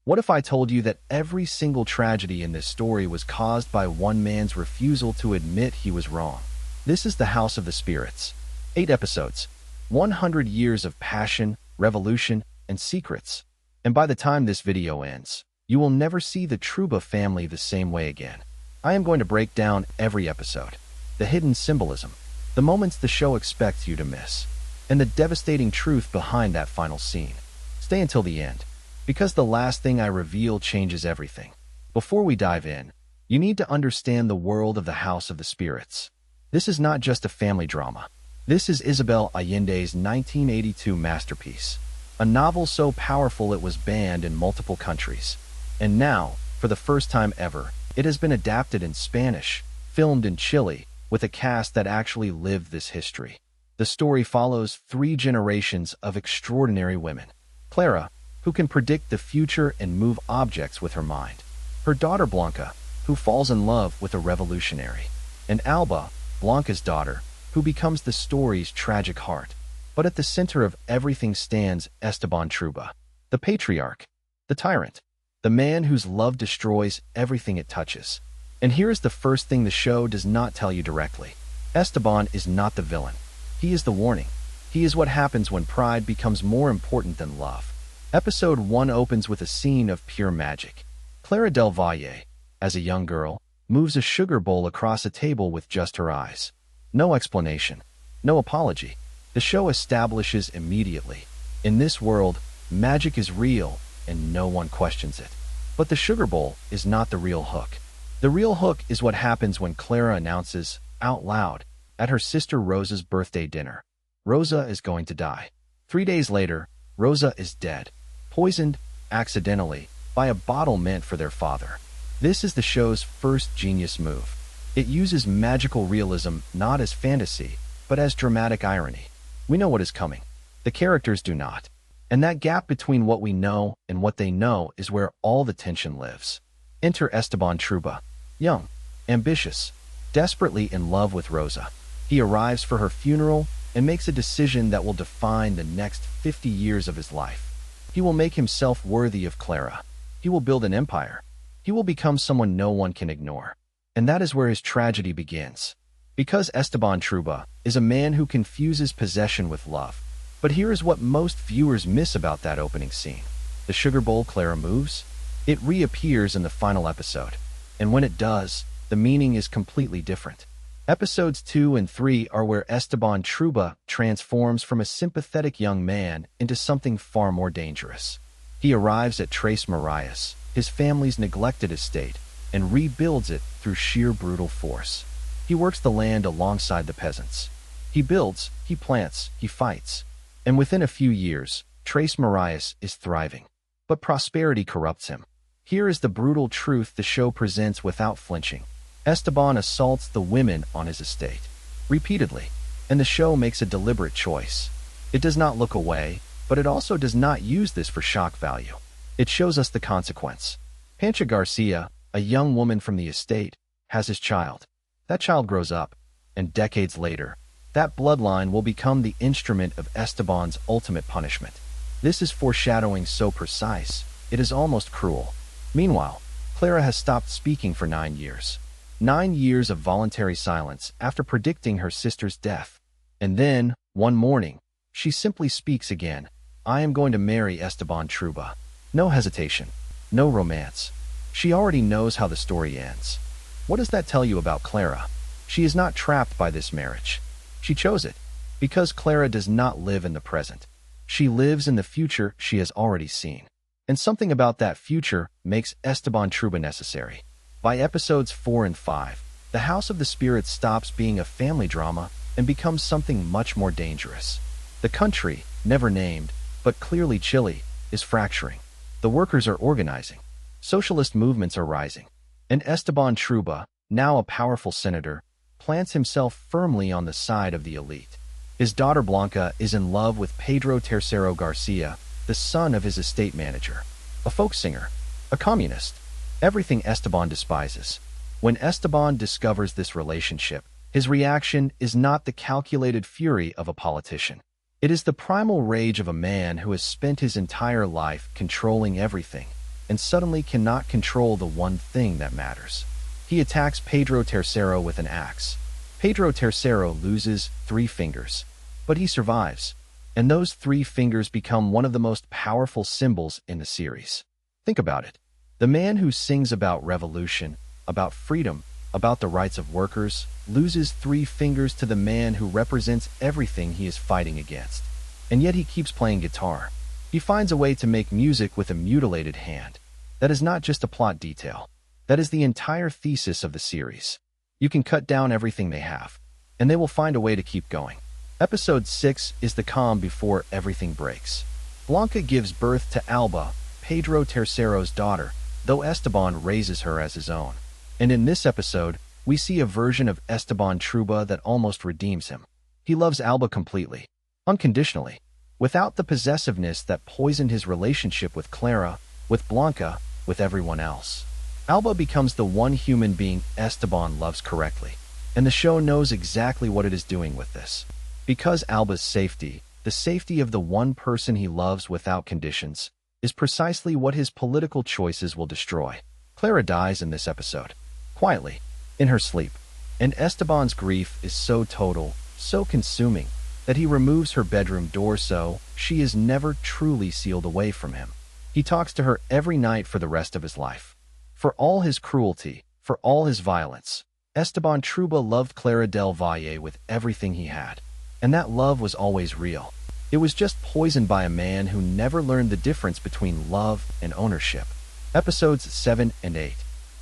What if I told you that every single tragedy in this story was caused by one man's refusal to admit he was wrong? This is the House of the Spirits. 8 episodes, 100 years of passion, revolution, and secrets. And by the time this video ends, you will never see the Trueba family the same way again. I am going to break down every episode, the hidden symbolism, the moments the show expects you to miss, and the devastating truth behind that final scene. Stay until the end, because the last thing I reveal changes everything. Before we dive in, you need to understand the world of the House of the Spirits. This is not just a family drama. This is Isabel Allende's 1982 masterpiece, a novel so powerful it was banned in multiple countries. And now, for the first time ever, it has been adapted in Spanish, filmed in Chile, with a cast that actually lived this history. The story follows 3 generations of extraordinary women. Clara, who can predict the future and move objects with her mind. Her daughter Blanca, who falls in love with a revolutionary. And Alba, Blanca's daughter, who becomes the story's tragic heart. But at the center of everything stands Esteban Trueba, the patriarch, the tyrant, the man whose love destroys everything it touches. And here is the first thing the show does not tell you directly. Esteban is not the villain. He is the warning. He is what happens when pride becomes more important than love. Episode 1 opens with a scene of pure magic. Clara del Valle, as a young girl, moves a sugar bowl across a table with just her eyes. No explanation, no apology. The show establishes immediately. In this world, magic is real and no one questions it. But the sugar bowl is not the real hook. The real hook is what happens when Clara announces, out loud, at her sister Rosa's birthday dinner, Rosa is going to die. 3 days later, Rosa is dead, poisoned, accidentally, by a bottle meant for their father. This is the show's first genius move. It uses magical realism not as fantasy, but as dramatic irony. We know what is coming. The characters do not. And that gap between what we know and what they know is where all the tension lives. Enter Esteban Trueba, young, ambitious, desperately in love with Rosa. He arrives for her funeral and makes a decision that will define the next 50 years of his life. He will make himself worthy of Clara. He will build an empire. He will become someone no one can ignore. And that is where his tragedy begins. Because Esteban Trueba is a man who confuses possession with love. But here is what most viewers miss about that opening scene. The sugar bowl Clara moves, it reappears in the final episode. And when it does, the meaning is completely different. Episodes 2 and 3 are where Esteban Trueba transforms from a sympathetic young man into something far more dangerous. He arrives at Tres Marias, his family's neglected estate, and rebuilds it through sheer brutal force. He works the land alongside the peasants. He builds, he plants, he fights. And within a few years, Tres Marias is thriving. But prosperity corrupts him. Here is the brutal truth the show presents without flinching. Esteban assaults the women on his estate, repeatedly, and the show makes a deliberate choice. It does not look away, but it also does not use this for shock value. It shows us the consequence. Pancha Garcia, a young woman from the estate, has his child. That child grows up, and decades later, that bloodline will become the instrument of Esteban's ultimate punishment. This is foreshadowing so precise, it is almost cruel. Meanwhile, Clara has stopped speaking for 9 years. 9 years of voluntary silence after predicting her sister's death. And then, one morning, she simply speaks again. I am going to marry Esteban Trueba. No hesitation. No romance. She already knows how the story ends. What does that tell you about Clara? She is not trapped by this marriage. She chose it. Because Clara does not live in the present. She lives in the future she has already seen. And something about that future makes Esteban Trueba necessary. By episodes 4 and 5, the House of the Spirits stops being a family drama and becomes something much more dangerous. The country, never named, but clearly Chile, is fracturing. The workers are organizing. Socialist movements are rising. And Esteban Trueba, now a powerful senator, plants himself firmly on the side of the elite. His daughter Blanca is in love with Pedro Tercero Garcia, the son of his estate manager, a folk singer, a communist. Everything Esteban despises. When Esteban discovers this relationship, his reaction is not the calculated fury of a politician. It is the primal rage of a man who has spent his entire life controlling everything, and suddenly cannot control the one thing that matters. He attacks Pedro Tercero with an axe. Pedro Tercero loses 3 fingers, but he survives, and those 3 fingers become one of the most powerful symbols in the series. Think about it. The man who sings about revolution, about freedom, about the rights of workers, loses 3 fingers to the man who represents everything he is fighting against. And yet he keeps playing guitar. He finds a way to make music with a mutilated hand. That is not just a plot detail. That is the entire thesis of the series. You can cut down everything they have, and they will find a way to keep going. Episode 6 is the calm before everything breaks. Blanca gives birth to Alba, Pedro Tercero's daughter, though Esteban raises her as his own. And in this episode, we see a version of Esteban Trueba that almost redeems him. He loves Alba completely, unconditionally, without the possessiveness that poisoned his relationship with Clara, with Blanca, with everyone else. Alba becomes the one human being Esteban loves correctly, and the show knows exactly what it is doing with this. Because Alba's safety, the safety of the one person he loves without conditions, is precisely what his political choices will destroy. Clara dies in this episode, quietly, in her sleep, and Esteban's grief is so total, so consuming, that he removes her bedroom door so she is never truly sealed away from him. He talks to her every night for the rest of his life. For all his cruelty, for all his violence, Esteban Trueba loved Clara del Valle with everything he had. And that love was always real. It was just poisoned by a man who never learned the difference between love and ownership. Episodes 7 and 8.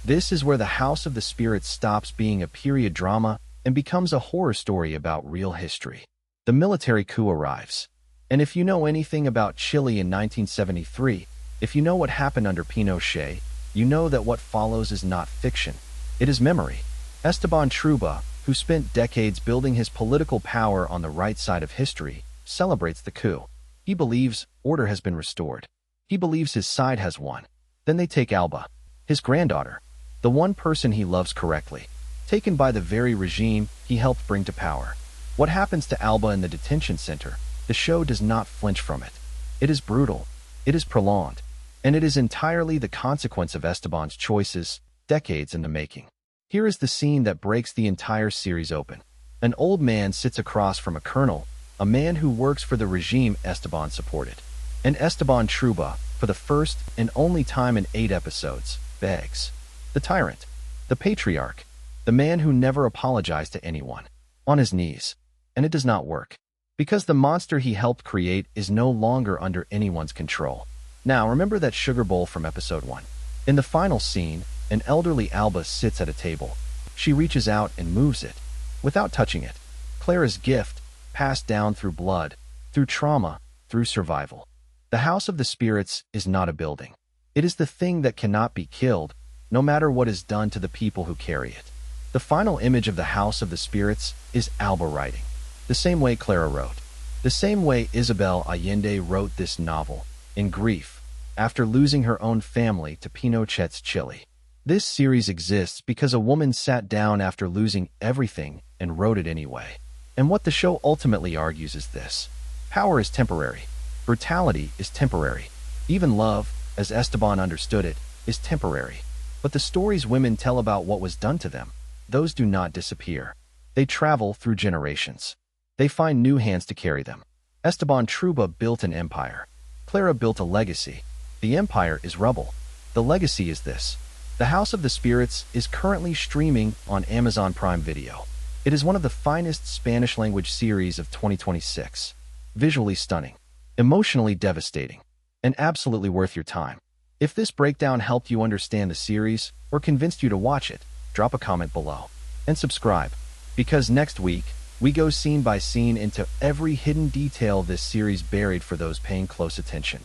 This is where the House of the Spirits stops being a period drama and becomes a horror story about real history. The military coup arrives. And if you know anything about Chile in 1973, if you know what happened under Pinochet, you know that what follows is not fiction. It is memory. Esteban Trueba, who spent decades building his political power on the right side of history, celebrates the coup. He believes order has been restored. He believes his side has won. Then they take Alba, his granddaughter, the one person he loves correctly, taken by the very regime he helped bring to power. What happens to Alba in the detention center? The show does not flinch from it. It is brutal. It is prolonged. And it is entirely the consequence of Esteban's choices, decades in the making. Here is the scene that breaks the entire series open. An old man sits across from a colonel, a man who works for the regime Esteban supported. And Esteban Trueba, for the first and only time in 8 episodes, begs. The tyrant, the patriarch, the man who never apologized to anyone, on his knees. And it does not work. Because the monster he helped create is no longer under anyone's control. Now, remember that sugar bowl from episode 1. In the final scene, an elderly Alba sits at a table. She reaches out and moves it, without touching it. Clara's gift, passed down through blood, through trauma, through survival. The House of the Spirits is not a building. It is the thing that cannot be killed, no matter what is done to the people who carry it. The final image of the House of the Spirits is Alba writing. The same way Clara wrote. The same way Isabel Allende wrote this novel, in grief, after losing her own family to Pinochet's Chile. This series exists because a woman sat down after losing everything and wrote it anyway. And what the show ultimately argues is this. Power is temporary. Brutality is temporary. Even love, as Esteban understood it, is temporary. But the stories women tell about what was done to them, those do not disappear. They travel through generations. They find new hands to carry them. Esteban Trueba built an empire. Clara built a legacy. The empire is rubble. The legacy is this. The House of the Spirits is currently streaming on Amazon Prime Video. It is one of the finest Spanish-language series of 2026. Visually stunning, emotionally devastating, and absolutely worth your time. If this breakdown helped you understand the series or convinced you to watch it, drop a comment below. And subscribe, because next week, we go scene by scene into every hidden detail this series buried for those paying close attention.